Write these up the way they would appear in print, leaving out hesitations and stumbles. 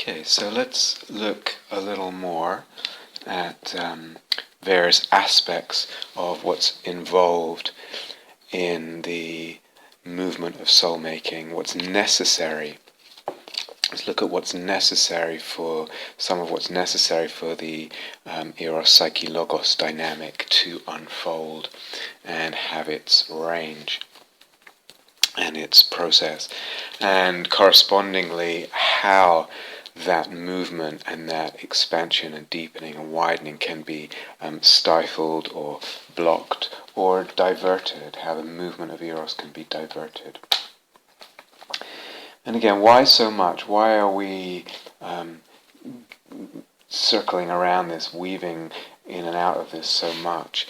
Okay, so let's look a little more at various aspects of what's involved in the movement of soulmaking, what's necessary. Let's look at what's necessary for some of what's necessary for the eros-psyche-logos dynamic to unfold and have its range and its process, and correspondingly how that movement and that expansion and deepening and widening can be stifled or blocked or diverted, how the movement of Eros can be diverted. And again, why so much? Why are we circling around this, weaving in and out of this so much?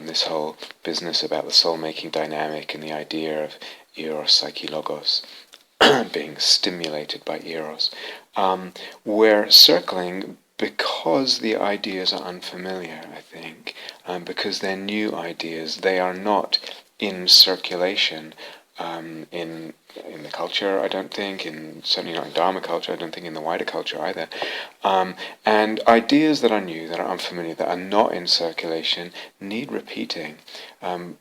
This whole business about the soul-making dynamic and the idea of eros-psyche-logos being stimulated by Eros. We're circling because the ideas are unfamiliar, I think, because they're new ideas. They are not in circulation in the culture, I don't think, certainly not in Dharma culture, I don't think in the wider culture either. And ideas that are new, that are unfamiliar, that are not in circulation, need repeating.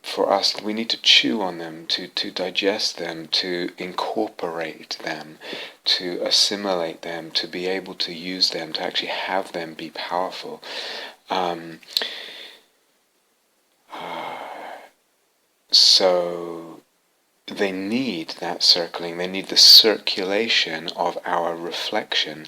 For us, we need to chew on them, to digest them, to incorporate them, to assimilate them, to be able to use them, to actually have them be powerful. So they need that circling, they need the circulation of our reflection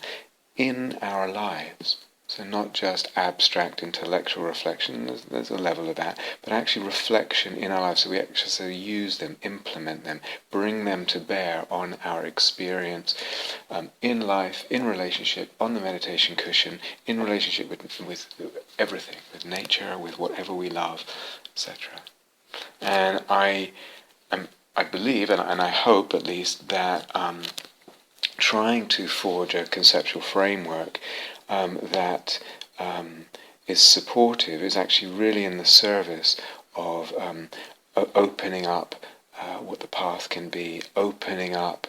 in our lives. So not just abstract intellectual reflection, there's a level of that, but actually reflection in our lives, so we actually use them, implement them, bring them to bear on our experience in life, in relationship, on the meditation cushion, in relationship with everything, with nature, with whatever we love, etc. And I believe, and I hope at least, that trying to forge a conceptual framework that is supportive is actually really in the service of opening up what the path can be, opening up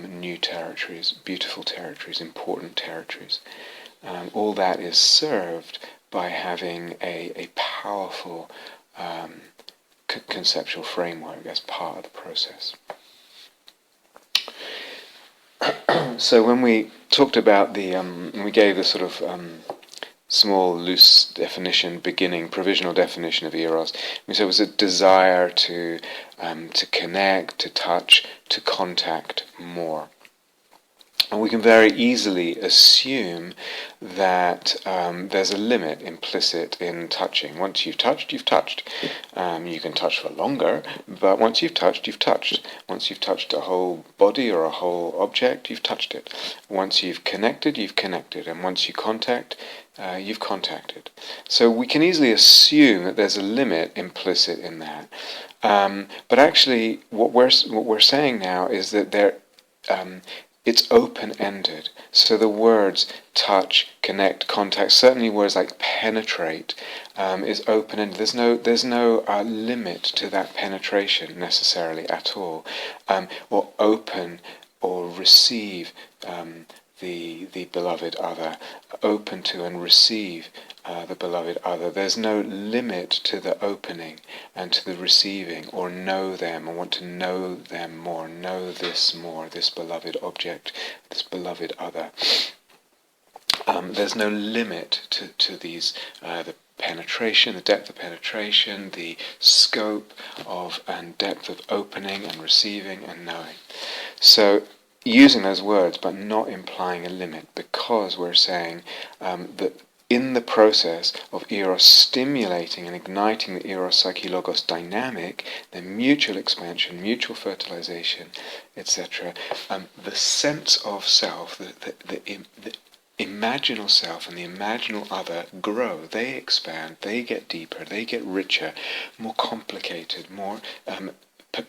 new territories, beautiful territories, important territories. All that is served by having a powerful conceptual framework as part of the process. So when we talked about we gave the sort of small, loose definition, provisional definition of Eros, we said it was a desire to connect, to touch, to contact more. And we can very easily assume that there's a limit implicit in touching. Once you've touched, you've touched. You can touch for longer, but once you've touched, you've touched. Once you've touched a whole body or a whole object, you've touched it. Once you've connected, you've connected. And once you contact, you've contacted. So we can easily assume that there's a limit implicit in that. But actually, what we're saying now is that it's open-ended. So the words touch, connect, contact, certainly words like penetrate, is open-ended. There's no limit to that penetration necessarily at all. Or open or receive the beloved other, open to and receive the beloved other. There's no limit to the opening and to the receiving, or know them, or want to know them more, know this more, this beloved object, this beloved other. There's no limit to these, the penetration, the depth of penetration, the scope of and depth of opening and receiving and knowing. So using those words but not implying a limit, because we're saying that in the process of Eros stimulating and igniting the eros-psyche-logos dynamic, the mutual expansion, mutual fertilization, etc., the sense of self, the imaginal self and the imaginal other grow, they expand, they get deeper, they get richer, more complicated, more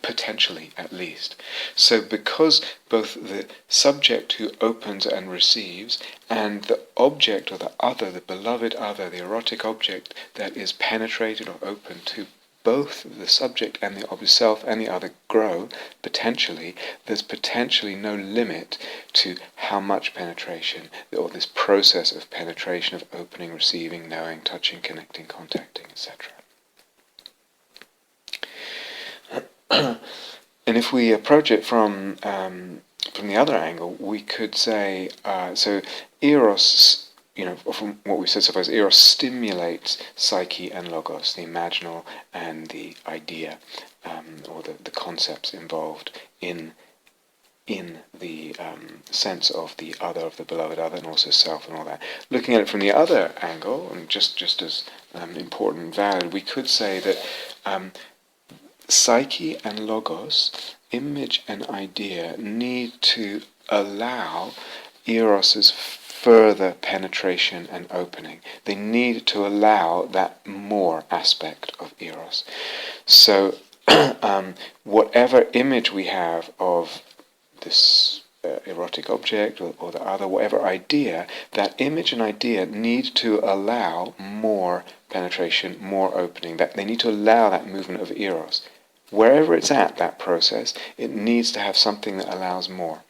potentially at least. So because both the subject who opens and receives and the object or the other, the beloved other, the erotic object that is penetrated or open to both the subject and the self and the other grow, potentially, there's potentially no limit to how much penetration, or this process of penetration, of opening, receiving, knowing, touching, connecting, contacting, etc. And if we approach it from the other angle, we could say, so Eros, from what we've said so far, Eros stimulates psyche and logos, the imaginal and the idea, or the concepts involved in the sense of the other, of the beloved other, and also self and all that. Looking at it from the other angle, and just as important and valid, we could say that psyche and logos, image and idea, need to allow Eros's further penetration and opening. They need to allow that more aspect of Eros. So whatever image we have of this erotic object or the other, whatever idea, that image and idea need to allow more penetration, more opening. That they need to allow that movement of Eros. Wherever it's at, that process, it needs to have something that allows more.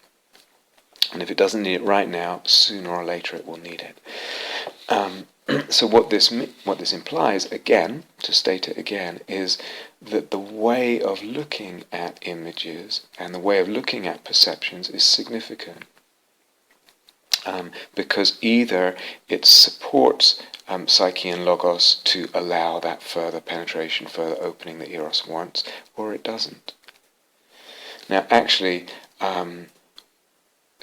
And if it doesn't need it right now, sooner or later it will need it. So what this implies, again, to state it again, is that the way of looking at images and the way of looking at perceptions is significant. Because either it supports psyche and logos to allow that further penetration, further opening that Eros wants, or it doesn't. Now, actually,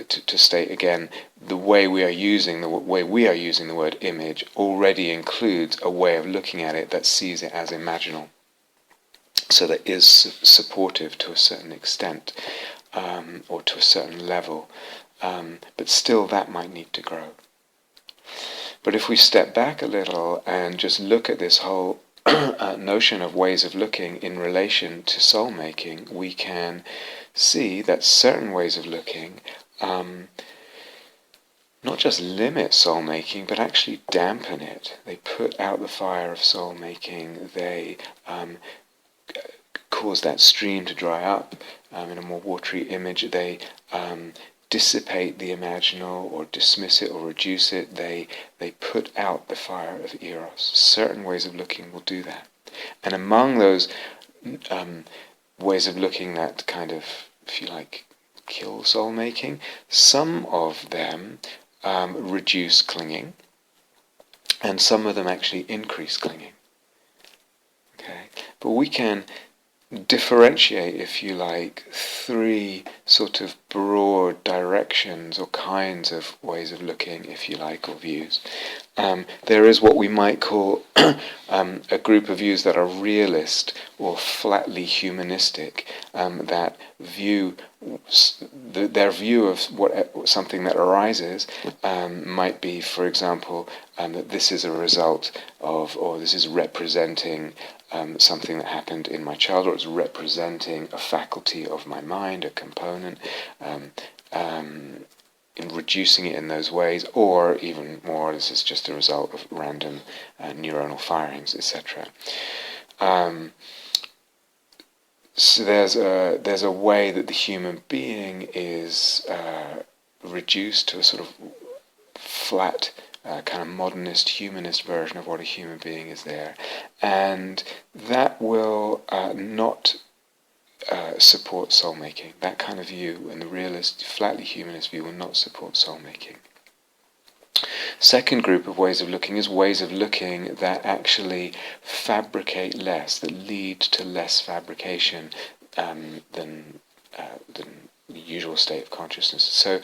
to state again, the way we are using the word image already includes a way of looking at it that sees it as imaginal, so that is supportive to a certain extent, or to a certain level, but still that might need to grow. But if we step back a little and just look at this whole notion of ways of looking in relation to soul-making, we can see that certain ways of looking not just limit soul-making, but actually dampen it. They put out the fire of soul-making. They cause that stream to dry up. In a more watery image, they dissipate the imaginal, or dismiss it, or reduce it. They put out the fire of Eros. Certain ways of looking will do that. And among those ways of looking that kind of, if you like, kill soul-making, some of them reduce clinging, and some of them actually increase clinging. Okay, but we can differentiate, if you like, three sort of broad directions or kinds of ways of looking, if you like, or views. There is what we might call a group of views that are realist or flatly humanistic, that view their view of something that arises might be, for example, that this is a result of, or this is representing something that happened in my childhood, or it's representing a faculty of my mind, a component, in reducing it in those ways, or even more, this is just a result of random neuronal firings, etc. So there's a way that the human being is reduced to a sort of flat, kind of modernist, humanist version of what a human being is there, and that will not support soul-making. That kind of view, and the realist, flatly humanist view, will not support soul-making. Second group of ways of looking is ways of looking that actually fabricate less, that lead to less fabrication than the usual state of consciousness. So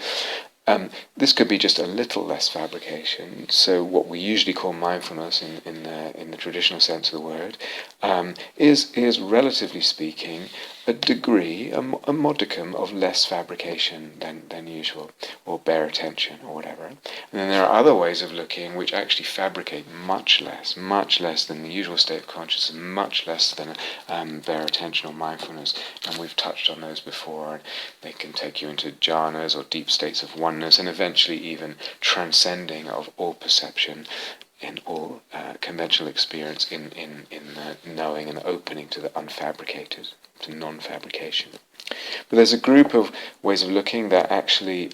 this could be just a little less fabrication. So what we usually call mindfulness, in the traditional sense of the word, is relatively speaking a degree, a modicum of less fabrication than usual, or bare attention, or whatever. And then there are other ways of looking which actually fabricate much less than the usual state of consciousness, much less than bare attention or mindfulness. And we've touched on those before, and they can take you into jhanas or deep states of oneness, and eventually even transcending of all perception, all conventional experience in knowing and opening to the unfabricated, to non-fabrication. But there's a group of ways of looking that actually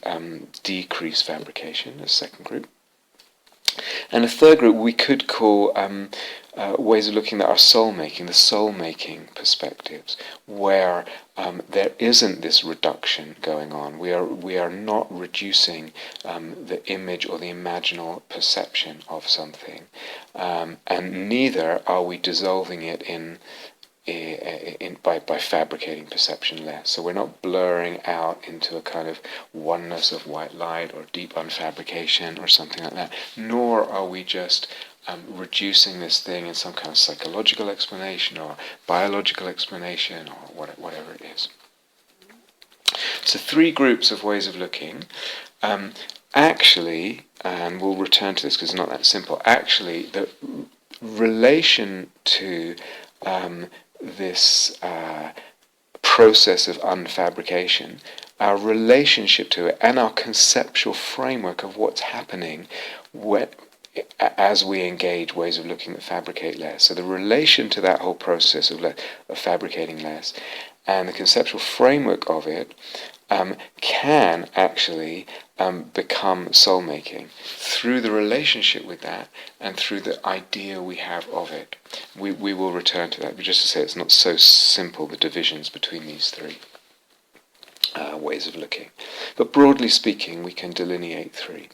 decrease fabrication, a second group. And a third group we could call ways of looking that are soul-making, the soul-making perspectives, where there isn't this reduction going on. We are not reducing the image or the imaginal perception of something, and neither are we dissolving it by fabricating perception less. So we're not blurring out into a kind of oneness of white light or deep unfabrication or something like that, nor are we just reducing this thing in some kind of psychological explanation or biological explanation or whatever it is. So 3 groups of ways of looking. Actually, and we'll return to this because it's not that simple, actually the relation to this process of unfabrication, our relationship to it, and our conceptual framework of what's happening as we engage ways of looking that fabricate less. So the relation to that whole process of fabricating less and the conceptual framework of it can actually become soul-making through the relationship with that and through the idea we have of it. We will return to that, but just to say it's not so simple, the divisions between these 3 ways of looking. But broadly speaking, we can delineate 3.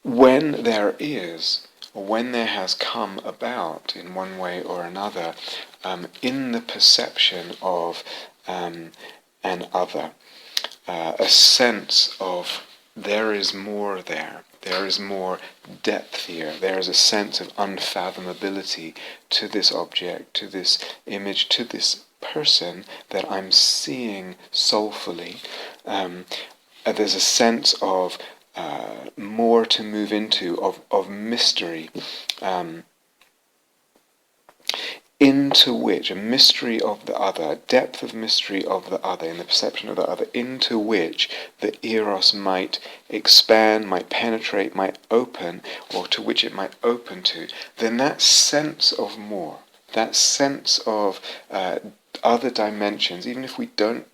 When there is, or when there has come about in one way or another, in the perception of an other, a sense of there is more there is more depth here, there is a sense of unfathomability to this object, to this image, to this person that I'm seeing soulfully. There's a sense of more to move into, of mystery, into which, a mystery of the other, depth of mystery of the other, in the perception of the other, into which the eros might expand, might penetrate, might open, or to which it might open to, then that sense of more, that sense of other dimensions, even if we don't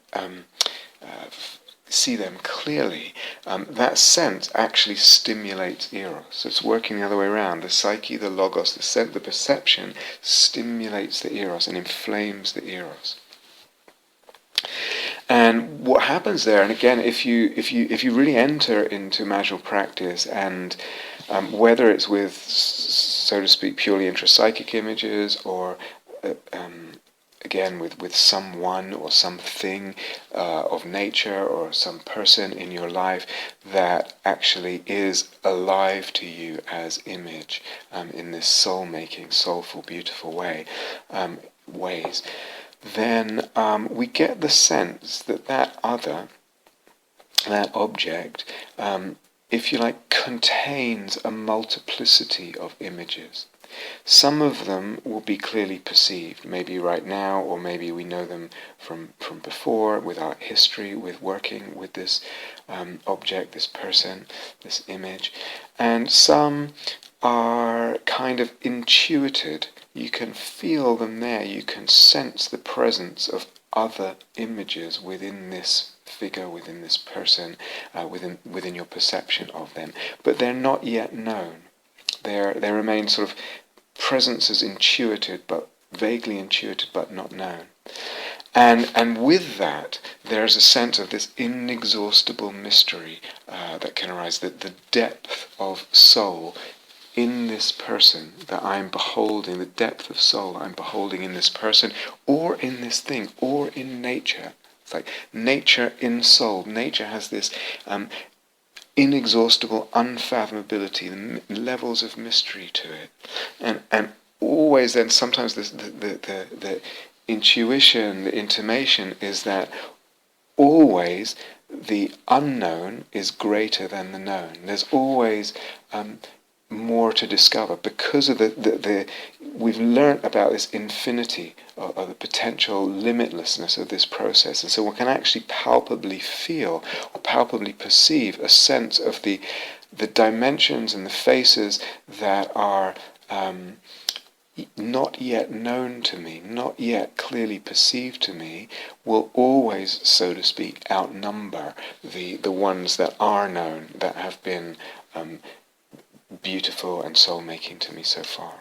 see them clearly, that sense actually stimulates eros. So it's working the other way around. The psyche, the logos, the perception stimulates the eros and inflames the eros. And what happens there, and again, if you really enter into imaginal practice, and whether it's with, so to speak, purely intrapsychic images, or again with someone or something of nature or some person in your life that actually is alive to you as image in this soul-making, soulful, beautiful ways, then we get the sense that that other, that object, if you like, contains a multiplicity of images. Some of them will be clearly perceived, maybe right now, or maybe we know them from before, with our history, with working with this object, this person, this image. And some are kind of intuited. You can feel them there. You can sense the presence of other images within this figure, within this person, within your perception of them. But they're not yet known. They remain sort of presences intuited, but vaguely intuited, but not known. And with that, there's a sense of this inexhaustible mystery that can arise, that the depth of soul in this person that I'm beholding, the depth of soul I'm beholding in this person, or in this thing, or in nature. It's like nature in soul. Nature has this inexhaustible unfathomability, the levels of mystery to it, and always then sometimes the intuition, the intimation is that always the unknown is greater than the known. There's always more to discover because of the we've learnt about this infinity of the potential limitlessness of this process, and so one can actually palpably feel or palpably perceive a sense of the dimensions and the faces that are not yet known to me, not yet clearly perceived to me, will always, so to speak, outnumber the ones that are known, that have been beautiful and soul-making to me so far.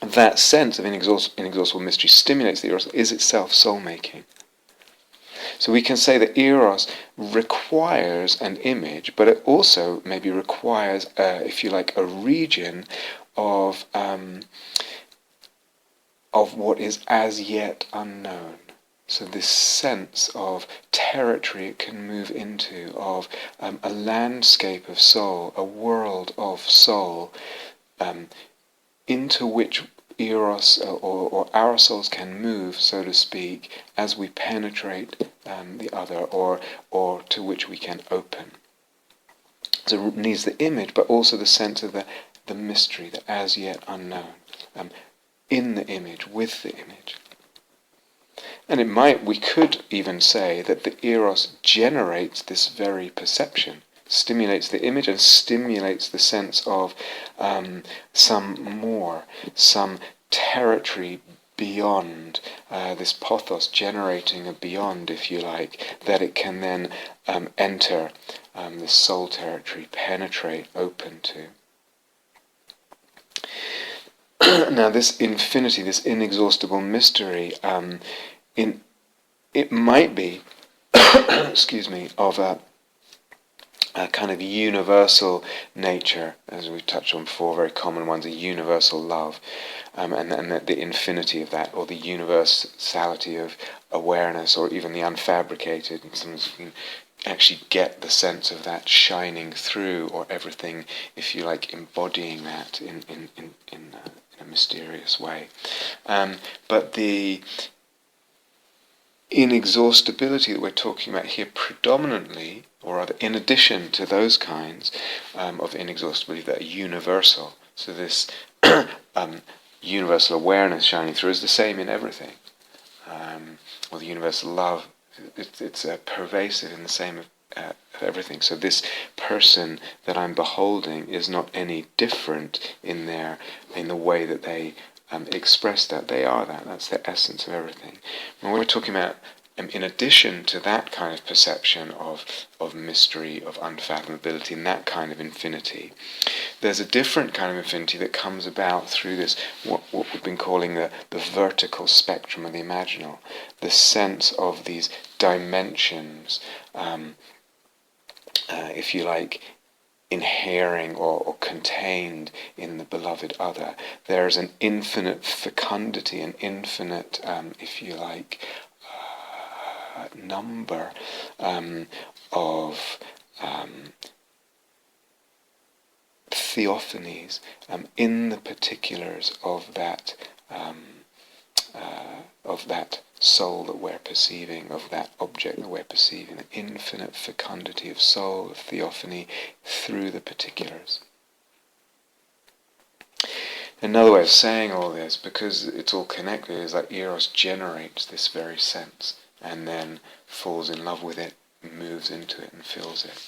That sense of inexhaustible mystery stimulates the eros, is itself soul-making. So we can say that eros requires an image, but it also maybe requires, if you like, a region of what is as yet unknown. So this sense of territory it can move into, of a landscape of soul, a world of soul, into which eros or our souls can move, so to speak, as we penetrate the other, or to which we can open. So it needs the image, but also the sense of the mystery, the as yet unknown, in the image, with the image. And we could even say that the eros generates this very perception, stimulates the image and stimulates the sense of some territory beyond, this pathos generating a beyond, if you like, that it can then enter this soul territory, penetrate, open to. Now this infinity, this inexhaustible mystery, it might be, excuse me, of a kind of universal nature, as we've touched on before, very common ones, a universal love, and the infinity of that, or the universality of awareness, or even the unfabricated. And sometimes you can actually get the sense of that shining through, or everything, if you like, embodying that in a mysterious way. But the inexhaustibility that we're talking about here predominantly, or rather in addition to those kinds of inexhaustibility that are universal, so this universal awareness shining through is the same in everything, or the universal love, it's pervasive in the same of everything. So this person that I'm beholding is not any different in the way that they express that. They are that. That's the essence of everything. When we're talking about, in addition to that kind of perception of mystery, of unfathomability, and that kind of infinity, there's a different kind of infinity that comes about through this, what we've been calling the vertical spectrum of the imaginal, the sense of these dimensions, if you like, inhering or contained in the beloved other. There is an infinite fecundity, an infinite, if you like, number of theophanies in the particulars of that soul that we're perceiving, of that object that we're perceiving, the infinite fecundity of soul, of theophany, through the particulars. Another way of saying all this, because it's all connected, is that eros generates this very sense, and then falls in love with it, moves into it, and feels it.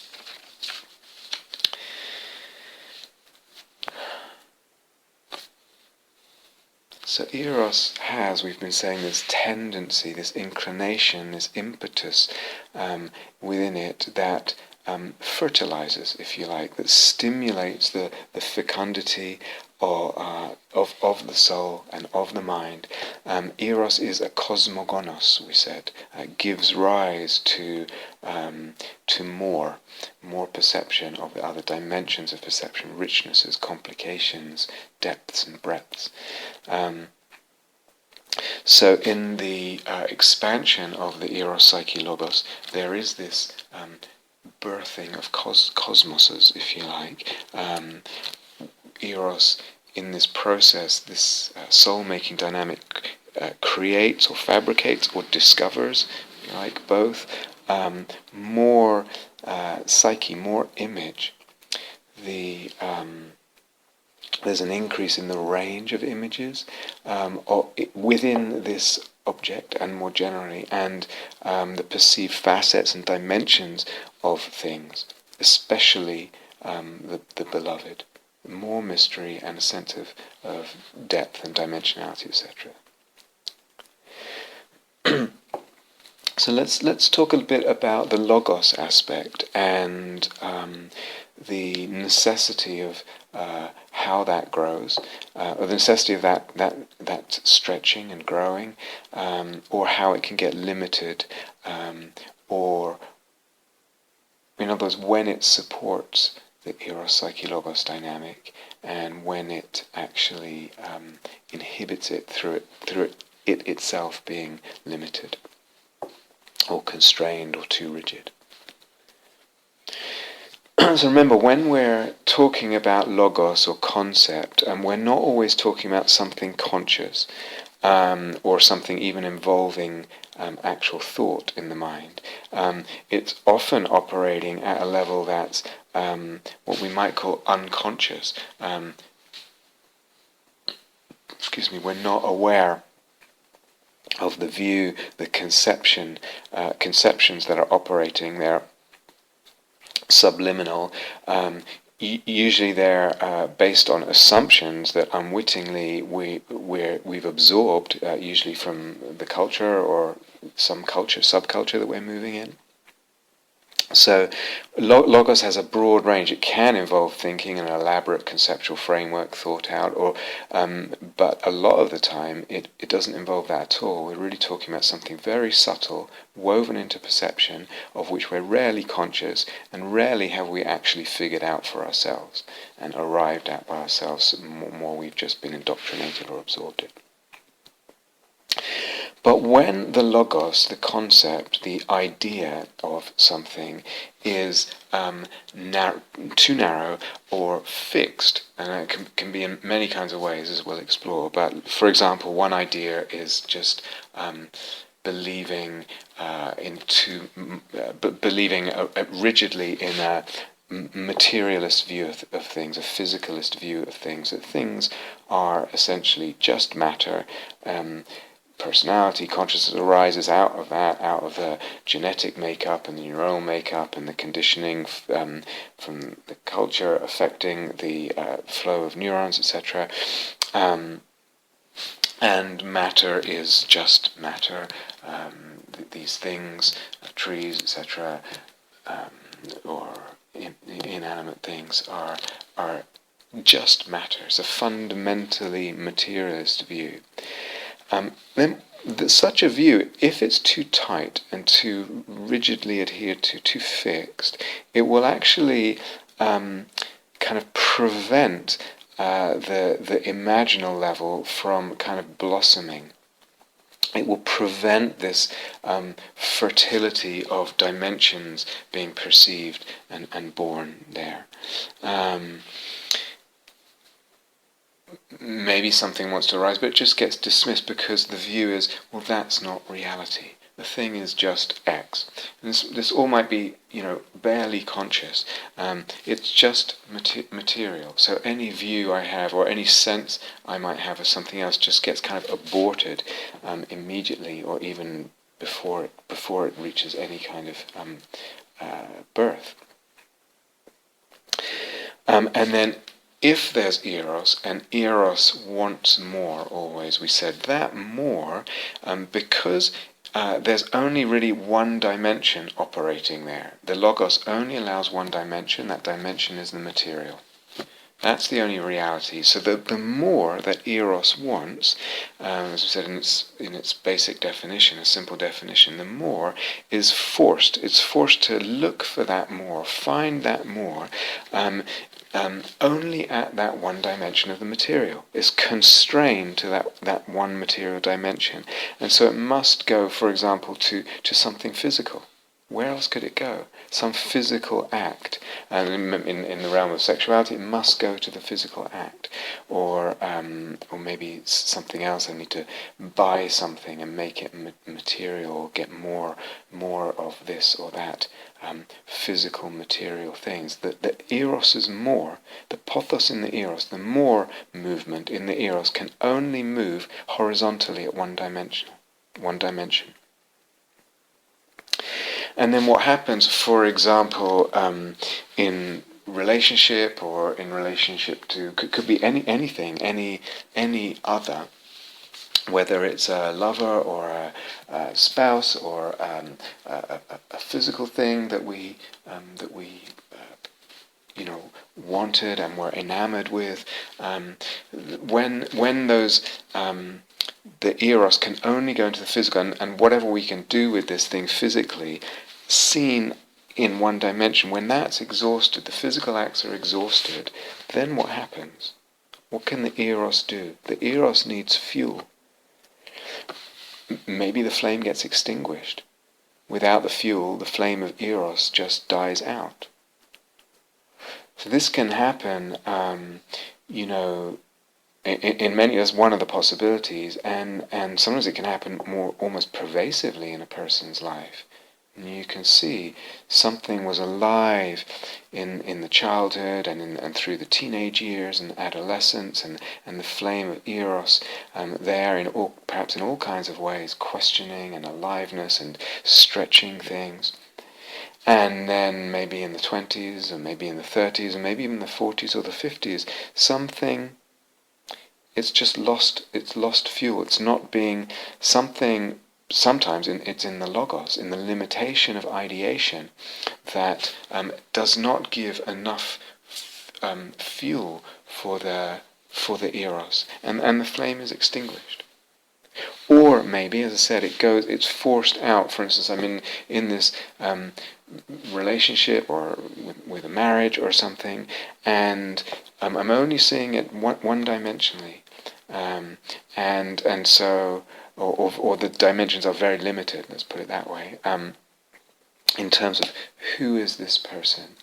So eros has, we've been saying, this tendency, this inclination, this impetus within it that fertilizes, if you like, that stimulates the fecundity of the soul and of the mind. Eros is a cosmogonos, we said, gives rise to more perception of the other dimensions of perception, richnesses, complications, depths and breadths. So in the expansion of the eros-psyche-logos, there is this birthing of cosmoses, if you like. Eros, in this process, this soul-making dynamic, creates or fabricates or discovers, if you like, both, more psyche, more image. The there's an increase in the range of images within this object and more generally, and the perceived facets and dimensions of things, especially the beloved. More mystery and a sense of depth and dimensionality, etc. So let's talk a bit about the logos aspect and the necessity of how that grows, or the necessity of that stretching and growing, or how it can get limited, or in other words, when it supports the eros-psyche-logos dynamic, and when it actually inhibits it through it itself being limited, or constrained, or too rigid. So remember, when we're talking about logos or concept, we're not always talking about something conscious, or something even involving actual thought in the mind. It's often operating at a level that's what we might call unconscious. We're not aware of the view, the conceptions that are operating. They're subliminal. Usually they're based on assumptions that unwittingly we've absorbed, usually from the culture or some subculture that we're moving in. So logos has a broad range. It can involve thinking, an elaborate conceptual framework thought out, but a lot of the time it doesn't involve that at all. We're really talking about something very subtle, woven into perception, of which we're rarely conscious, and rarely have we actually figured out for ourselves and arrived at by ourselves. More we've just been indoctrinated or absorbed it. But when the logos, the concept, the idea of something is too narrow or fixed, and it can be in many kinds of ways, as we'll explore. But for example, one idea is just believing rigidly in a materialist view of things, a physicalist view of things, that things are essentially just matter. Personality, consciousness arises out of that, out of the genetic makeup and the neuronal makeup and the conditioning from the culture affecting the flow of neurons, etc. And matter is just matter. These things, trees, etc., or inanimate things are just matter. It's a fundamentally materialist view. Then such a view, if it's too tight and too rigidly adhered to, too fixed, it will actually kind of prevent the imaginal level from kind of blossoming. It will prevent this fertility of dimensions being perceived and born there. Maybe something wants to arise, but it just gets dismissed because the view is, well, that's not reality. The thing is just X. And this all might be, barely conscious. It's just material. So any view I have, or any sense I might have of something else, just gets kind of aborted immediately, or even before it reaches any kind of birth. And then, if there's eros, and eros wants more always, we said that more, because there's only really one dimension operating there. The logos only allows one dimension. That dimension is the material. That's the only reality. So the more that eros wants, as we said in its basic definition, a simple definition, the more is forced. It's forced to look for that more, find that more, only at that one dimension of the material. It's constrained to that one material dimension. And so it must go, for example, to something physical. Where else could it go? Some physical act. And in the realm of sexuality, it must go to the physical act. Or maybe something else. I need to buy something and make it material, or get more of this or that. Physical, material things. The eros is more. The pathos in the eros, the more movement in the eros, can only move horizontally at one dimension. And then what happens, for example, in relationship, or in relationship to, could be anything, any other, whether it's a lover or a spouse, or a physical thing that we wanted and were enamored with, when those the eros can only go into the physical, and whatever we can do with this thing physically, seen in one dimension, when that's exhausted, the physical acts are exhausted, then what happens? What can the eros do? The eros needs fuel. Maybe the flame gets extinguished. Without the fuel, the flame of eros just dies out. So this can happen, in many, as one of the possibilities, and sometimes it can happen more almost pervasively in a person's life. And you can see something was alive in the childhood and through the teenage years and adolescence, and the flame of eros there perhaps in all kinds of ways, questioning and aliveness and stretching things. And then maybe in the 20s, or maybe in the 30s, or maybe even the 40s or the 50s, something, it's just lost, it's lost fuel. It's not being something, sometimes it's in the logos, in the limitation of ideation, that does not give enough fuel for the eros, and the flame is extinguished. Or maybe, as I said, it's forced out. For instance, I'm in this relationship, or with a marriage or something, and I'm only seeing it one-dimensionally, and so, or the dimensions are very limited. Let's put it that way. In terms of who is this person,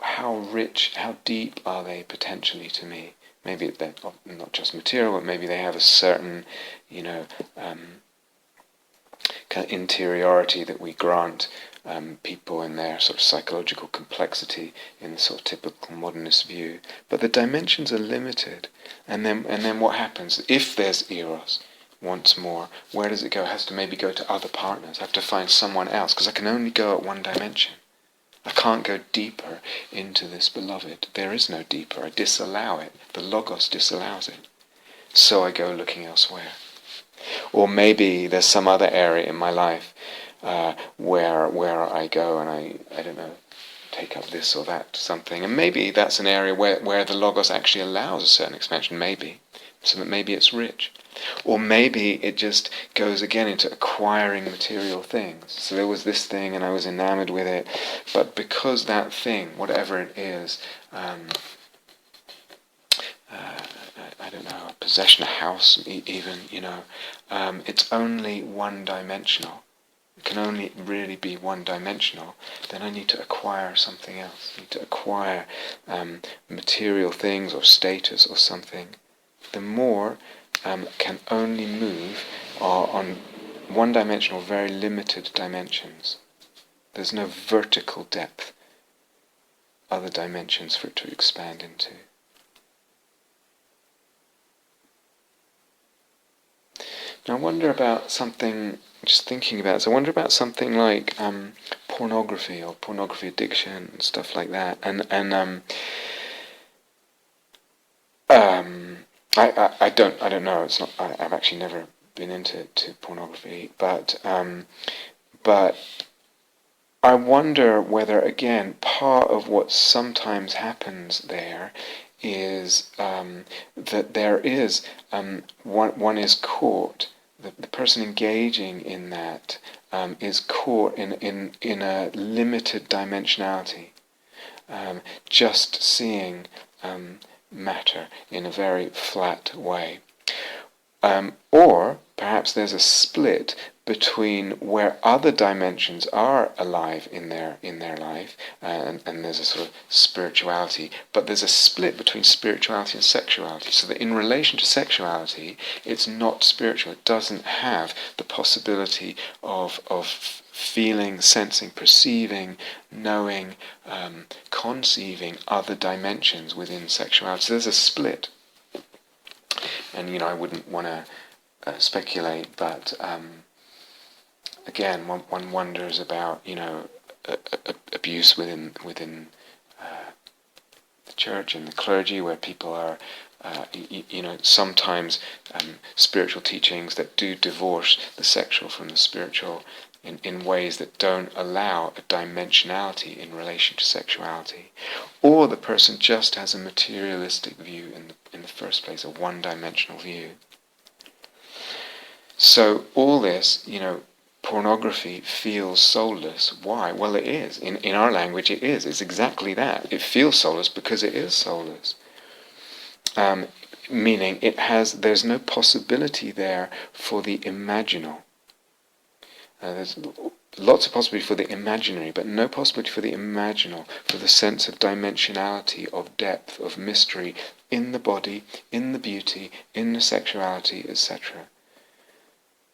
how rich, how deep are they potentially to me? Maybe they're not just material, but maybe they have a certain, kind of interiority that we grant people in their sort of psychological complexity in the sort of typical modernist view. But the dimensions are limited, and then what happens if there's eros? Once more, where does it go? It has to maybe go to other partners. I have to find someone else, because I can only go at one dimension. I can't go deeper into this beloved. There is no deeper. I disallow it. The logos disallows it. So I go looking elsewhere. Or maybe there's some other area in my life where I go and I don't know, take up this or that something. And maybe that's an area where the logos actually allows a certain expansion, maybe. So that maybe it's rich. Or maybe it just goes again into acquiring material things. So there was this thing and I was enamored with it, but because that thing, whatever it is, I don't know, a possession, a house even, it's only one-dimensional. It can only really be one-dimensional. Then I need to acquire something else. I need to acquire material things or status or something. The more can only move on one-dimensional, very limited dimensions. There's no vertical depth, other dimensions for it to expand into. Now I wonder about something, just thinking about it, so I wonder about something like pornography or pornography addiction and stuff like that. I don't know. It's not. I've actually never been into pornography, but I wonder whether, again, part of what sometimes happens there is that there is one is caught. The person engaging in that is caught in a limited dimensionality, just seeing matter in a very flat way. Or perhaps there's a split between where other dimensions are alive in their life, and there's a sort of spirituality, but there's a split between spirituality and sexuality, so that in relation to sexuality, it's not spiritual. It doesn't have the possibility of feeling, sensing, perceiving, knowing, conceiving other dimensions within sexuality. So there's a split. And I wouldn't want to speculate, but again, one wonders about abuse within the church and the clergy, where people are sometimes spiritual teachings that do divorce the sexual from the spiritual in ways that don't allow a dimensionality in relation to sexuality, or the person just has a materialistic view in the first place, a one-dimensional view. So all this, pornography feels soulless. Why? Well, it is. In our language, it is. It's exactly that. It feels soulless because it is soulless. Meaning there's no possibility there for the imaginal. There's lots of possibility for the imaginary, but no possibility for the imaginal, for the sense of dimensionality, of depth, of mystery in the body, in the beauty, in the sexuality, etc.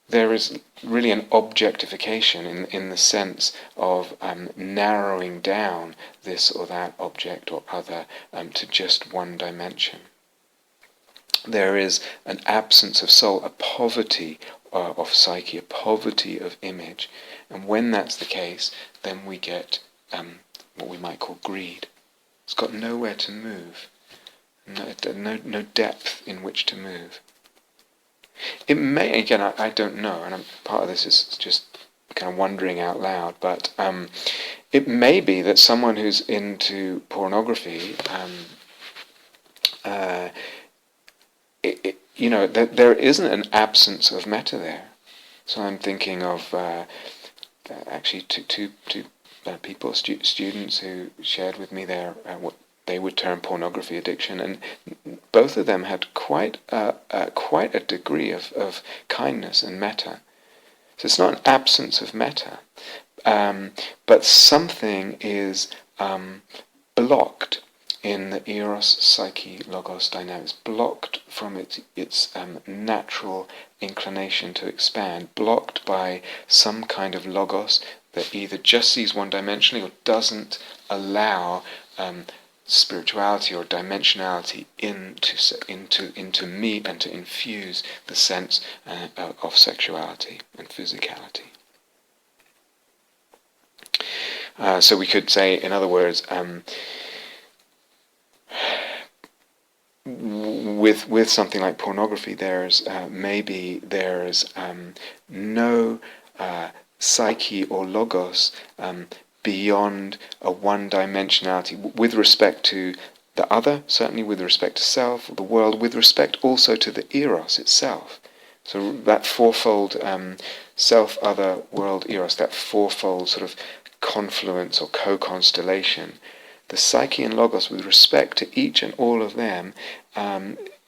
There is really an objectification in the sense of narrowing down this or that object or other to just one dimension. There is an absence of soul, a poverty of psyche, a poverty of image. And when that's the case, then we get what we might call greed. It's got nowhere to move, no depth in which to move. It may, again, I don't know, and part of this is just kind of wondering out loud, but it may be that someone who's into pornography, that there isn't an absence of metta there. So I'm thinking of actually two people, students who shared with me their what they would term pornography addiction, and both of them had quite a degree of kindness and metta. So it's not an absence of metta, but something is blocked in the eros-psyche-logos dynamics, blocked from its natural inclination to expand, blocked by some kind of logos that either just sees one-dimensionally or doesn't allow spirituality or dimensionality into me and to infuse the sense of sexuality and physicality. So we could say, in other words, with something like pornography, there's no psyche or logos beyond a one-dimensionality with respect to the other, certainly with respect to self, the world, with respect also to the eros itself. So that fourfold self, other, world, eros, that fourfold sort of confluence or co-constellation, the psyche and logos with respect to each and all of them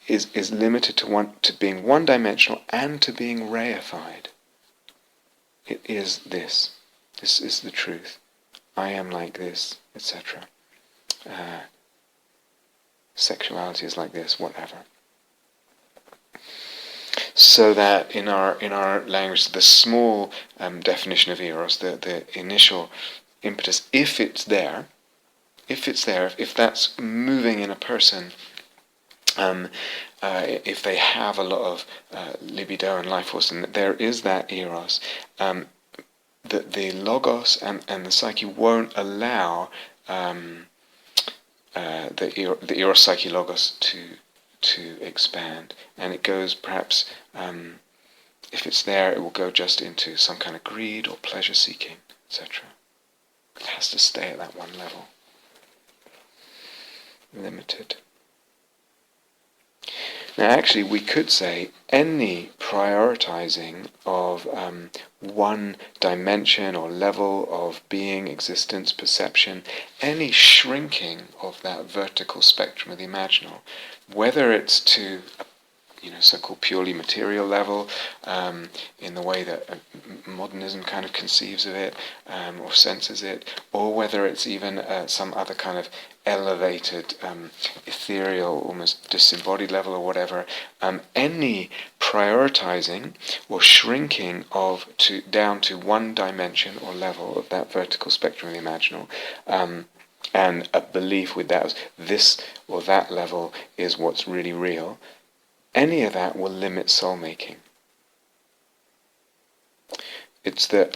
is limited to being one-dimensional and to being reified. It is this. This is the truth. I am like this, etc. Sexuality is like this, whatever. So that in our language, the small definition of eros, the initial impetus, if it's there, if that's moving in a person, if they have a lot of libido and life force, and there is that eros, the logos and the psyche won't allow the eros-psyche-logos to expand, and it goes perhaps, if it's there, it will go just into some kind of greed or pleasure seeking, etc. It has to stay at that one level. Limited. Now actually we could say any prioritizing of one dimension or level of being, existence, perception, any shrinking of that vertical spectrum of the imaginal, whether it's to so-called purely material level, in the way that modernism kind of conceives of it, or senses it, or whether it's even some other kind of elevated, ethereal, almost disembodied level or whatever. Any prioritizing or shrinking down to one dimension or level of that vertical spectrum of the imaginal, and a belief with that, this or that level is what's really real, any of that will limit soul-making. It's the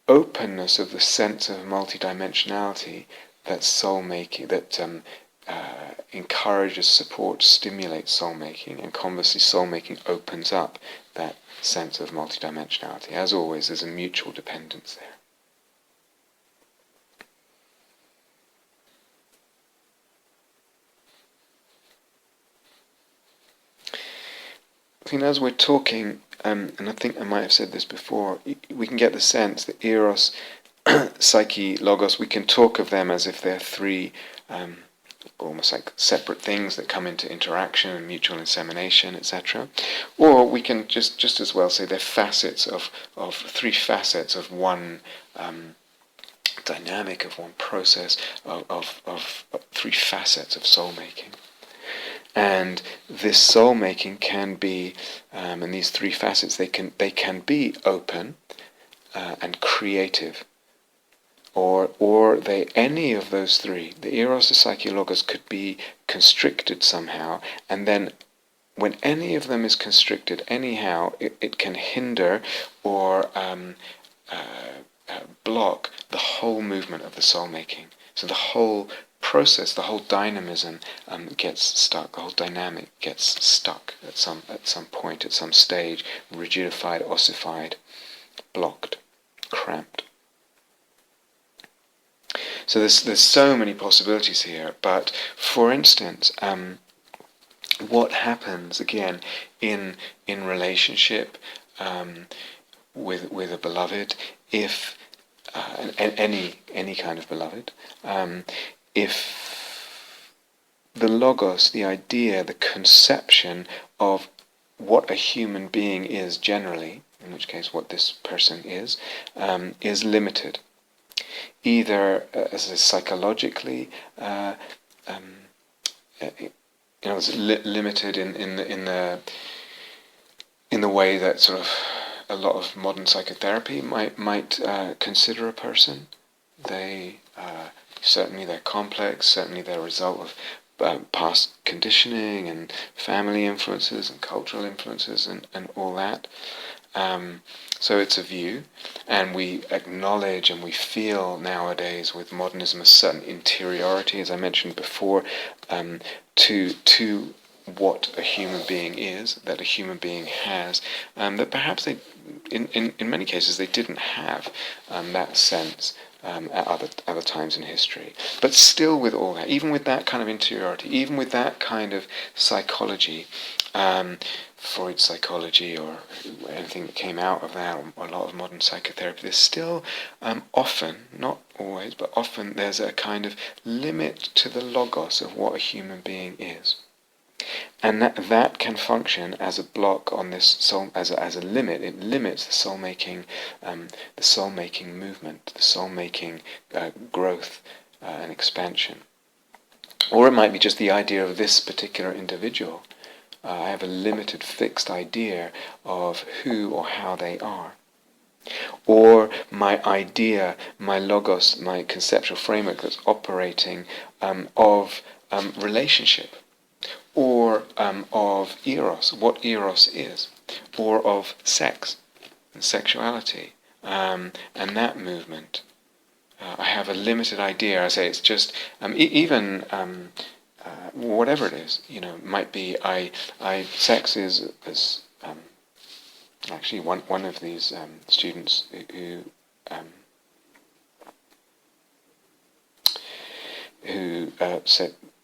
openness of the sense of multidimensionality that soul-making, that encourages, supports, stimulates soul-making, and conversely soul-making opens up that sense of multidimensionality. As always, there's a mutual dependence there. I think as we're talking, and I think I might have said this before, we can get the sense that eros, psyche, logos, we can talk of them as if they're three almost like separate things that come into interaction and mutual insemination, etc. Or we can just as well say they're facets of three facets of one dynamic, of one process, of three facets of soul-making. And this soul-making can be, and these three facets, they can be open and creative, or any of those three, the eros, the psyche-logos, could be constricted somehow, and then when any of them is constricted anyhow, it can hinder or block the whole movement of the soul-making. So the whole process, the whole dynamism gets stuck. The whole dynamic gets stuck at some point, at some stage, rigidified, ossified, blocked, cramped. So there's so many possibilities here. But for instance, what happens again in relationship with a beloved, if any kind of beloved, if the logos, the idea, the conception of what a human being is generally, in which case what this person is limited, either psychologically, it's limited in the way that sort of a lot of modern psychotherapy might consider a person. They certainly they're complex. Certainly they're a result of past conditioning and family influences and cultural influences and all that. So it's a view, and we acknowledge and we feel nowadays with modernism a certain interiority, as I mentioned before, to what a human being is, that a human being has, that perhaps they, in many cases, they didn't have that sense at other times in history. But still with all that, even with that kind of interiority, even with that kind of psychology, Freud's psychology or anything that came out of that, or a lot of modern psychotherapy, there's still often, not always, but often there's a kind of limit to the logos of what a human being is. And that can function as a block on this soul, as a limit. It limits the soul-making movement, the soul-making growth and expansion. Or it might be just the idea of this particular individual. I have a limited, fixed idea of who or how they are. Or my idea, my logos, my conceptual framework that's operating of relationship, or of eros, what eros is, or of sex and sexuality, and that movement. I have a limited idea. I say it's just even whatever it is. Might be sex is actually one of these students who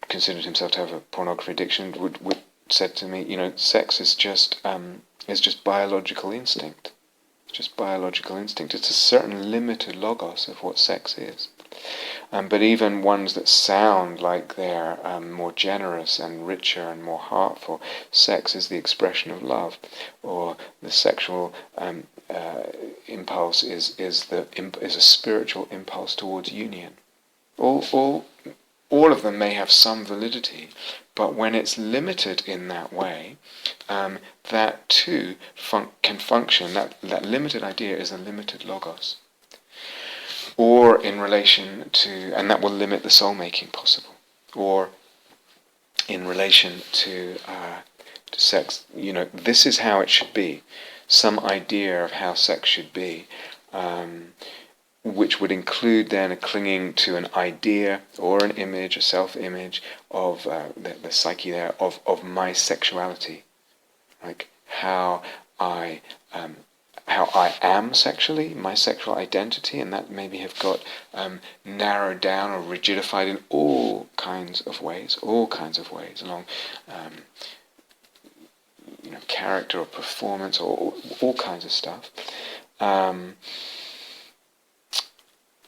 considered himself to have a pornography addiction would said to me, sex is just biological instinct. It's just biological instinct. It's a certain limited logos of what sex is. But even ones that sound like they're more generous and richer and more heartful. Sex is the expression of love, or the sexual impulse is a spiritual impulse towards union. All of them may have some validity, but when it's limited in that way, that too can function. That limited idea is a limited logos. Or in relation to, and that will limit the soul-making possible. Or in relation to sex, this is how it should be. Some idea of how sex should be, which would include then a clinging to an idea or an image, a self-image of the psyche there, of my sexuality, like how I am sexually, my sexual identity, and that maybe have got narrowed down or rigidified in all kinds of ways along character or performance or all kinds of stuff.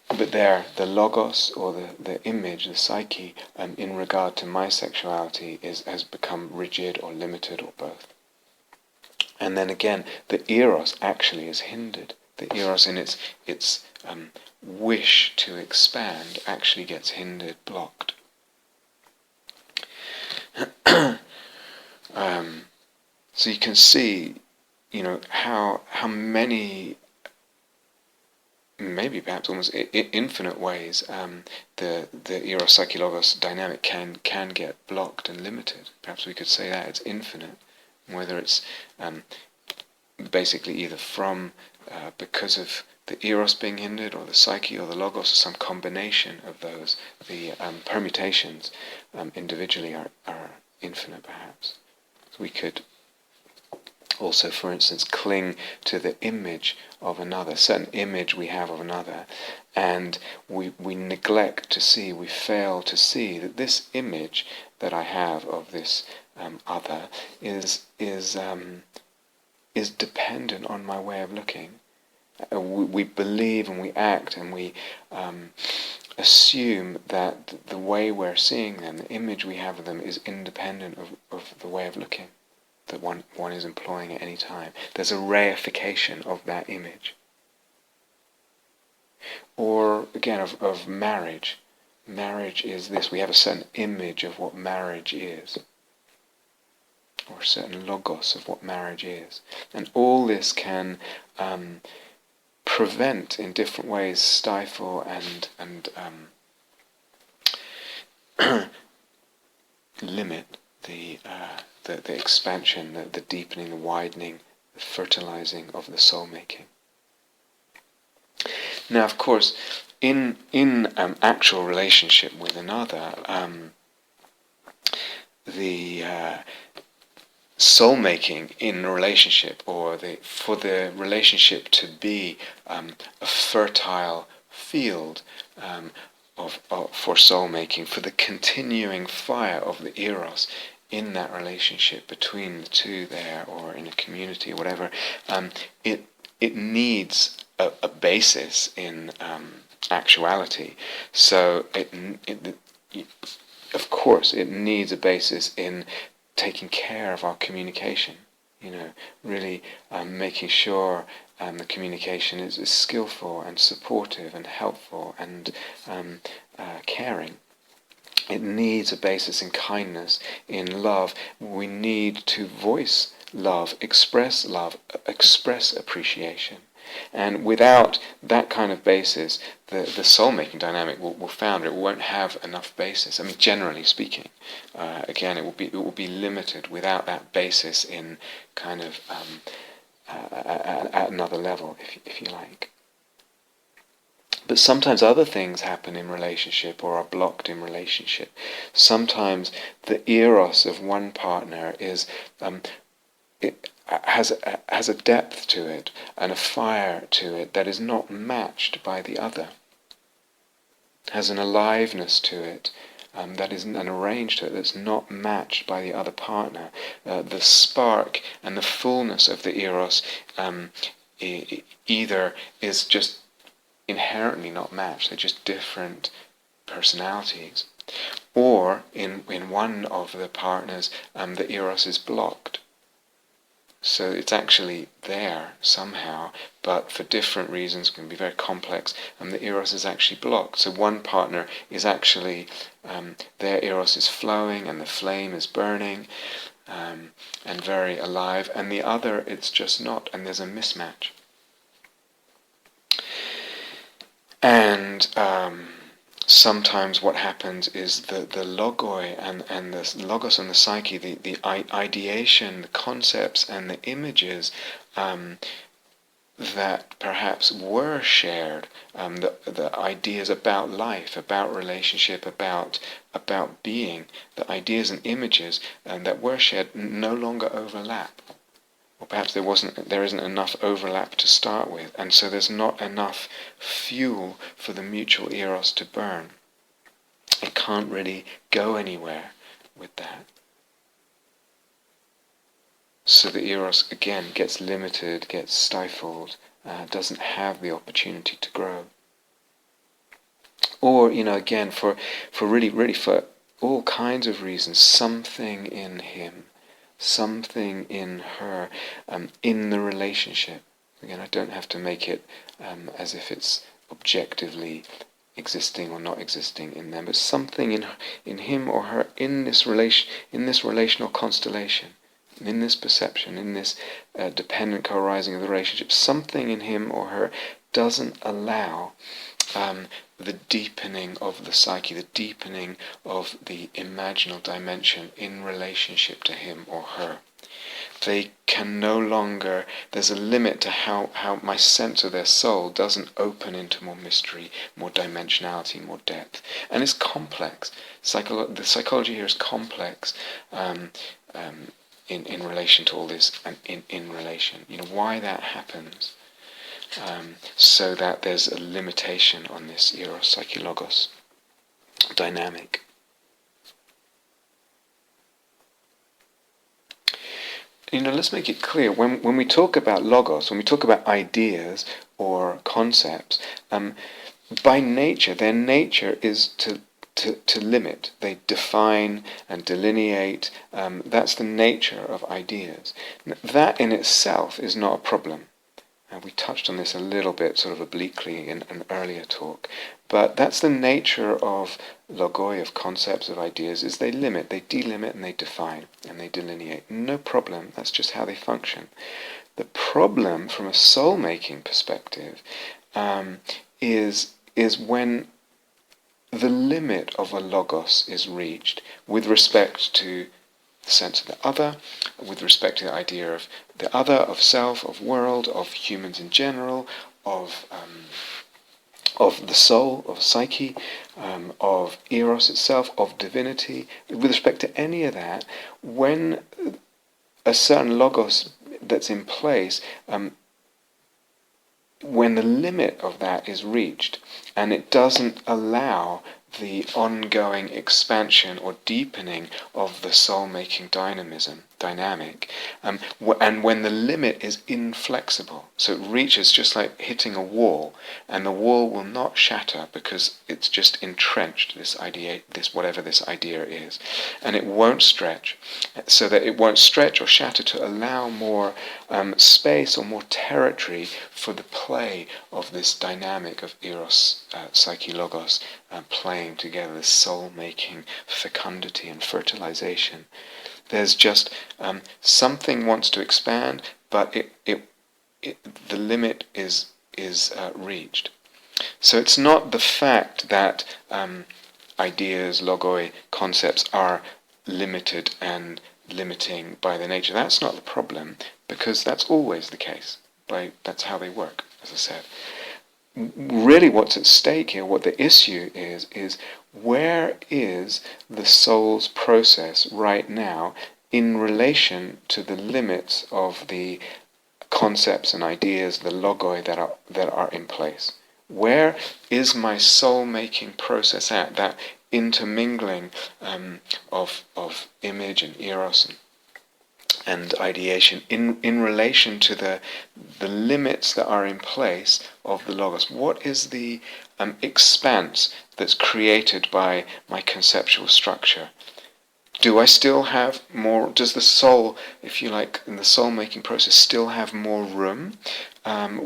But there, the logos or the image, the psyche, in regard to my sexuality has become rigid or limited or both. And then again, the eros actually is hindered. The eros in its wish to expand actually gets hindered, blocked. So you can see, how many, maybe perhaps almost infinite ways, the eros-psyche-logos dynamic can get blocked and limited. Perhaps we could say that it's infinite, whether it's basically either from because of the eros being hindered, or the psyche, or the logos, or some combination of those. The permutations individually are infinite, perhaps. So we could also, for instance, cling to the image of another, certain image we have of another, and we neglect to see, we fail to see that this image that I have of this other is dependent on my way of looking. We believe and we act and we assume that the way we're seeing them, the image we have of them, is independent of the way of looking that one is employing at any time. There's a reification of that image. Or again, of marriage. Marriage is this. We have a certain image of what marriage is, or a certain logos of what marriage is. And all this can prevent, in different ways, stifle and limit the expansion, the deepening, the widening, the fertilizing of the soul-making. Now, of course, in actual relationship with another, the soul-making in a relationship, or for the relationship to be a fertile field for soul-making, for the continuing fire of the eros in that relationship between the two there, or in a community or whatever, it needs a basis in actuality. So of course it needs a basis in taking care of our communication, really making sure the communication is skillful and supportive and helpful and caring. It needs a basis in kindness, in love. We need to voice love, express appreciation. And without that kind of basis, the soul-making dynamic will founder. It won't have enough basis. I mean, generally speaking, again, it will be limited without that basis in kind of at another level, if you like. But sometimes other things happen in relationship, or are blocked in relationship. Sometimes the eros of one partner is it has a depth to it and a fire to it that is not matched by the other. Has an aliveness to it that isn't, and a range to it that's not matched by the other partner. The spark and the fullness of the eros either is just inherently not matched. They're just different personalities. Or in one of the partners, the eros is blocked. So it's actually there somehow, but for different reasons, can be very complex, and the eros is actually blocked. So one partner is actually, their eros is flowing and the flame is burning and very alive, and the other it's just not, and there's a mismatch. And sometimes what happens is the logoi and the logos and the psyche, the ideation, the concepts and the images that perhaps were shared, the ideas about life, about relationship, about being, the ideas and images that were shared no longer overlap. Or perhaps there isn't enough overlap to start with, and so there's not enough fuel for the mutual eros to burn. It can't really go anywhere with that. So the eros again gets limited, gets stifled, doesn't have the opportunity to grow. Or, again, for really for all kinds of reasons, something in him, something in her, in the relationship. Again, I don't have to make it as if it's objectively existing or not existing in them, but something in him or her, in this relational constellation, in this perception, in this dependent co-arising of the relationship, something in him or her doesn't allow the deepening of the psyche, the deepening of the imaginal dimension in relationship to him or her. They can no longer, there's a limit to how my sense of their soul doesn't open into more mystery, more dimensionality, more depth. And it's complex. The psychology here is complex in relation to all this, and in relation. Why that happens. So that there's a limitation on this eros-psyche-logos dynamic. Let's make it clear, when we talk about logos, when we talk about ideas or concepts, by nature, their nature is to limit. They define and delineate. That's the nature of ideas. That in itself is not a problem. We touched on this a little bit, sort of obliquely, in an earlier talk. But that's the nature of logoi, of concepts, of ideas, is they limit, they delimit, and they define, and they delineate. No problem, that's just how they function. The problem, from a soul-making perspective, is when the limit of a logos is reached with respect to the sense of the other, with respect to the idea of the other, of self, of world, of humans in general, of the soul, of psyche, of eros itself, of divinity. With respect to any of that, when a certain logos that's in place, when the limit of that is reached, and it doesn't allow the ongoing expansion or deepening of the soul-making dynamic, and when the limit is inflexible, so it reaches just like hitting a wall, and the wall will not shatter because it's just entrenched, this idea, whatever this idea is, and it won't stretch, so that it won't stretch or shatter to allow more space or more territory for the play of this dynamic of eros, psyche-logos, playing together, this soul-making fecundity and fertilization. There's just something wants to expand, but the limit is reached. So it's not the fact that ideas, logoi, concepts are limited and limiting by their nature. That's not the problem, because that's always the case. That's how they work, as I said. Really what's at stake here, what the issue is where is the soul's process right now in relation to the limits of the concepts and ideas, the logoi that are in place? Where is my soul-making process at, that intermingling of image and eros and ideation in relation to the limits that are in place of the logos. What is the expanse that's created by my conceptual structure? Do I still have more? Does the soul, if you like, in the soul-making process, still have more room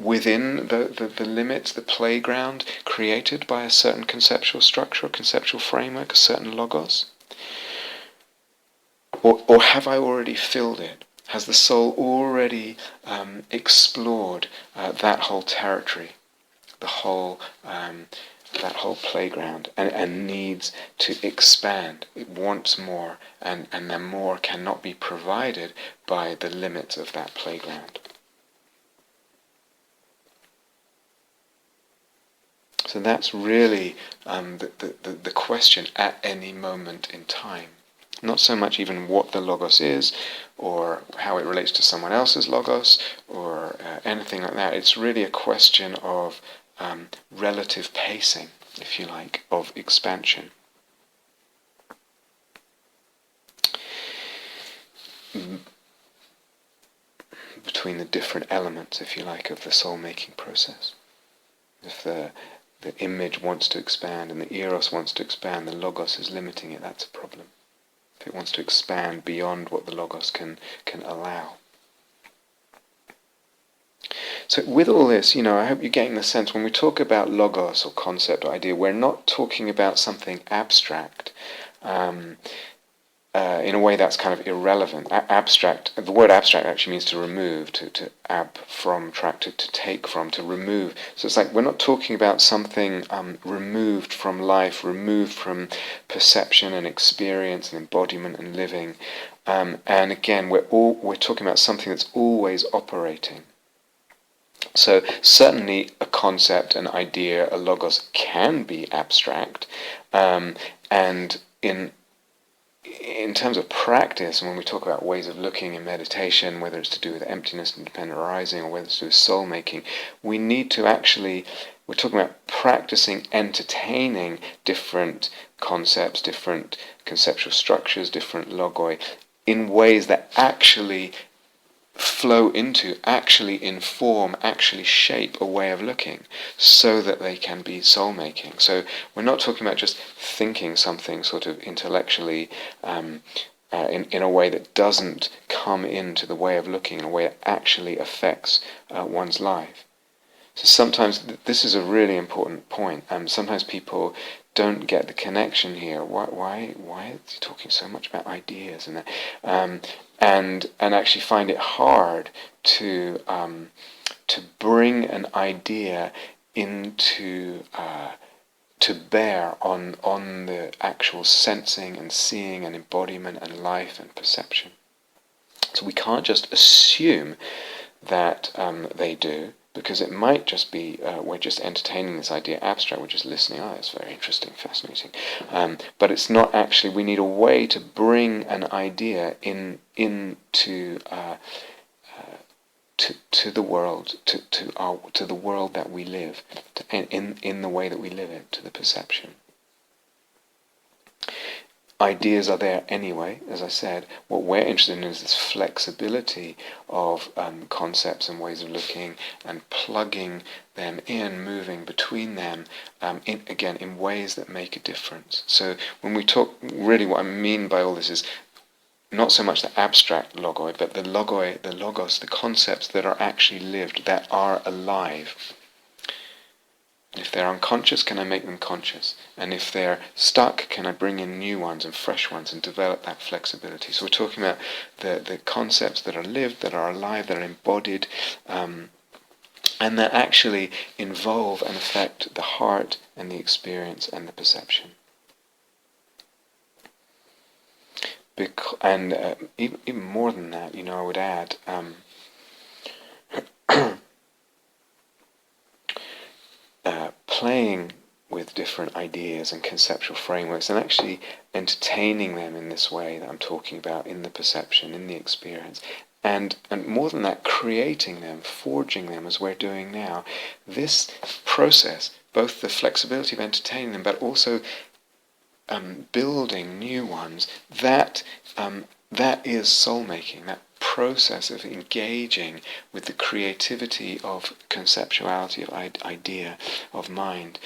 within the limits, the playground created by a certain conceptual structure, or conceptual framework, a certain logos? Or have I already filled it? Has the soul already explored that whole territory, the whole that whole playground, and needs to expand? It wants more, and then more cannot be provided by the limits of that playground. So that's really the question at any moment in time. Not so much even what the logos is, or how it relates to someone else's logos, or anything like that. It's really a question of relative pacing, if you like, of expansion. Between the different elements, if you like, of the soul-making process. If the image wants to expand and the eros wants to expand, the logos is limiting it, that's a problem. If it wants to expand beyond what the logos can allow. So with all this, I hope you're getting the sense, when we talk about logos or concept or idea, we're not talking about something abstract in a way that's kind of irrelevant. Abstract, the word abstract actually means to remove, to ab from, tract, to take from, to remove. So it's like we're not talking about something removed from life, removed from perception and experience and embodiment and living. And again, we're talking about something that's always operating. So certainly a concept, an idea, a logos can be abstract, and in terms of practice, when we talk about ways of looking in meditation, whether it's to do with emptiness and independent arising, or whether it's to do with soul making, we need to we're talking about practicing entertaining different concepts, different conceptual structures, different logoi, in ways that actually flow into, actually inform, actually shape a way of looking, so that they can be soul-making. So we're not talking about just thinking something sort of intellectually in a way that doesn't come into the way of looking, in a way that actually affects one's life. So sometimes this is a really important point. Sometimes people don't get the connection here. Why is he talking so much about ideas and that? And actually find it hard to bring an idea into to bear on the actual sensing and seeing and embodiment and life and perception. So we can't just assume that they do, because it might just be we're just entertaining this idea abstract, we're just listening, it's very interesting, fascinating. But it's not actually, we need a way to bring an idea into to the world, to the world that we live, in the way that we live it, to the perception. Ideas are there anyway, as I said. What we're interested in is this flexibility of concepts and ways of looking, and plugging them in, moving between them, in ways that make a difference. So when we talk, really what I mean by all this is not so much the abstract logoi, but the logos, the concepts that are actually lived, that are alive. If they're unconscious, can I make them conscious? And if they're stuck, can I bring in new ones and fresh ones and develop that flexibility? So we're talking about the concepts that are lived, that are alive, that are embodied, and that actually involve and affect the heart and the experience and the perception. Even more than that, I would add playing with different ideas and conceptual frameworks, and actually entertaining them in this way that I'm talking about, in the perception, in the experience, and more than that, creating them, forging them as we're doing now. This process, both the flexibility of entertaining them, but also building new ones, that is soul making. process of engaging with the creativity of conceptuality, of idea, of mind,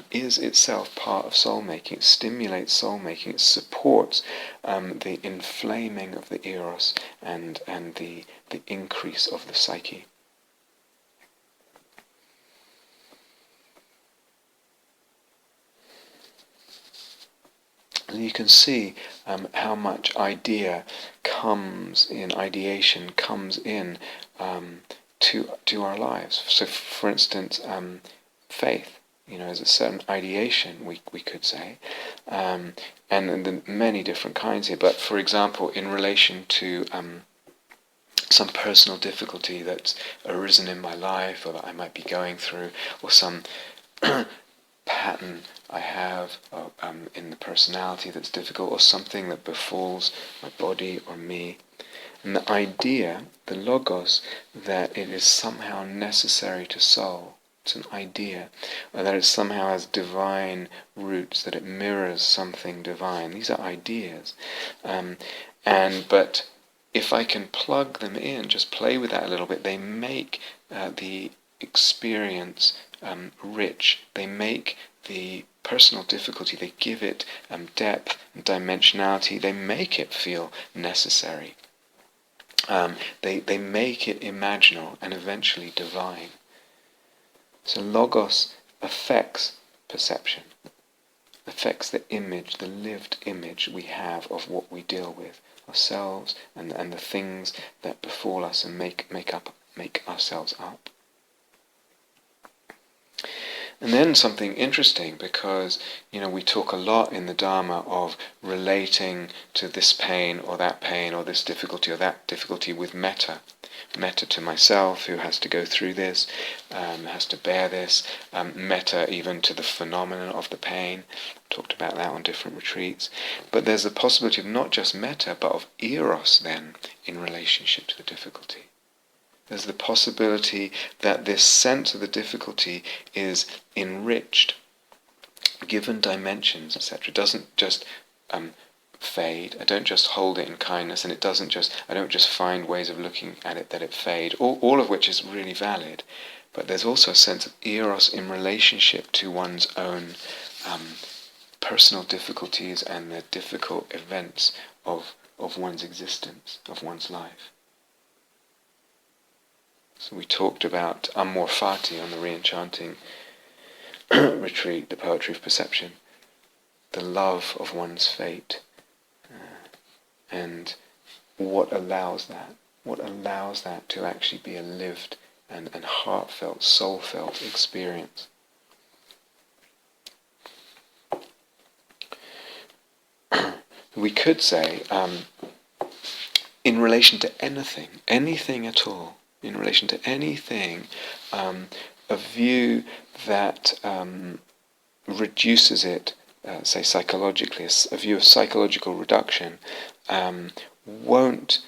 is itself part of soul-making. It stimulates soul-making. It supports the inflaming of the eros and the increase of the psyche. And you can see how much ideation comes in to our lives. So, for instance, faith, is a certain ideation, we could say, and the many different kinds here. But for example, in relation to some personal difficulty that's arisen in my life, or that I might be going through, or some pattern I have in the personality that's difficult, or something that befalls my body or me. And the idea, the logos, that it is somehow necessary to soul, it's an idea, or that it somehow has divine roots, that it mirrors something divine. These are ideas. But if I can plug them in, just play with that a little bit, they make the experience rich. They make the personal difficulty, they give it depth and dimensionality. They make it feel necessary. They make it imaginal and eventually divine. So logos affects perception, affects the image, the lived image we have of what we deal with, ourselves and the things that befall us and make ourselves up. And then something interesting, because we talk a lot in the Dharma of relating to this pain or this difficulty or that difficulty with metta. Metta to myself, who has to go through this, has to bear this. Metta even to the phenomenon of the pain. Talked about that on different retreats. But there's a possibility of not just metta, but of eros then in relationship to the difficulty. There's the possibility that this sense of the difficulty is enriched, given dimensions, etc. It doesn't just fade. I don't just hold it in kindness, and I don't just find ways of looking at it that it fade, all of which is really valid. But there's also a sense of eros in relationship to one's own personal difficulties and the difficult events of one's existence, of one's life. So we talked about amor fati on the re-enchanting retreat, the poetry of perception, the love of one's fate, and what allows that to actually be a lived and heartfelt, soul-felt experience. We could say, in relation to anything at all, in relation to anything, a view that reduces it, say psychologically, a view of psychological reduction, won't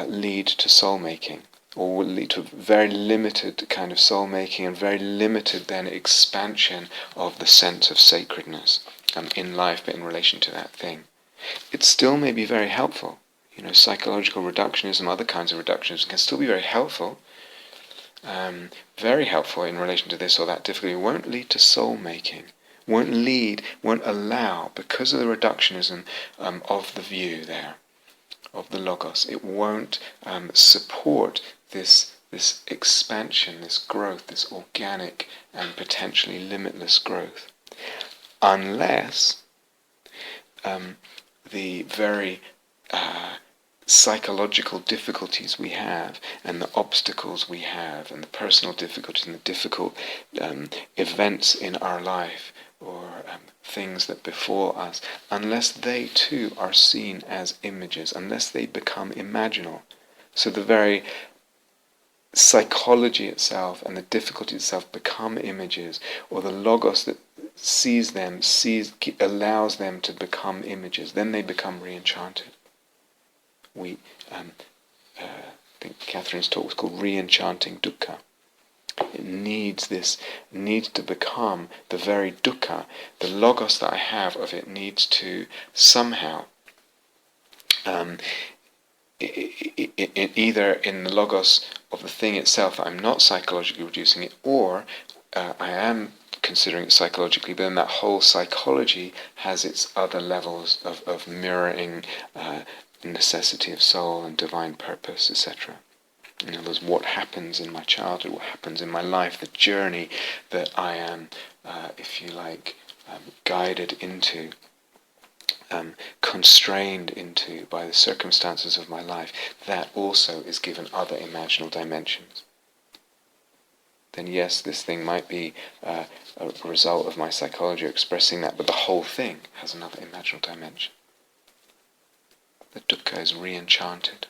lead to soul-making, or will lead to very limited kind of soul-making and very limited then expansion of the sense of sacredness in life, but in relation to that thing. It still may be very helpful. Psychological reductionism, other kinds of reductionism can still be very helpful in relation to this or that difficulty. It won't lead to soul-making, won't allow, because of the reductionism of the view there, of the logos, it won't support this expansion, this growth, this organic and potentially limitless growth, unless the very psychological difficulties we have, and the obstacles we have, and the personal difficulties and the difficult events in our life, or things that befall us, unless they too are seen as images, unless they become imaginal. So the very psychology itself and the difficulty itself become images, or the logos that allows them to become images, then they become re-enchanted. I think Catherine's talk was called re-enchanting dukkha. It needs to become the very dukkha. The logos that I have of it needs to somehow either in the logos of the thing itself, I'm not psychologically reducing it, or I am considering it psychologically, but then that whole psychology has its other levels of mirroring necessity of soul and divine purpose, etc. In other words, what happens in my childhood, what happens in my life, the journey that I am, if you like, guided into, constrained into by the circumstances of my life, that also is given other imaginal dimensions. Then yes, this thing might be a result of my psychology expressing that, but the whole thing has another imaginal dimension. The dukkha is re-enchanted.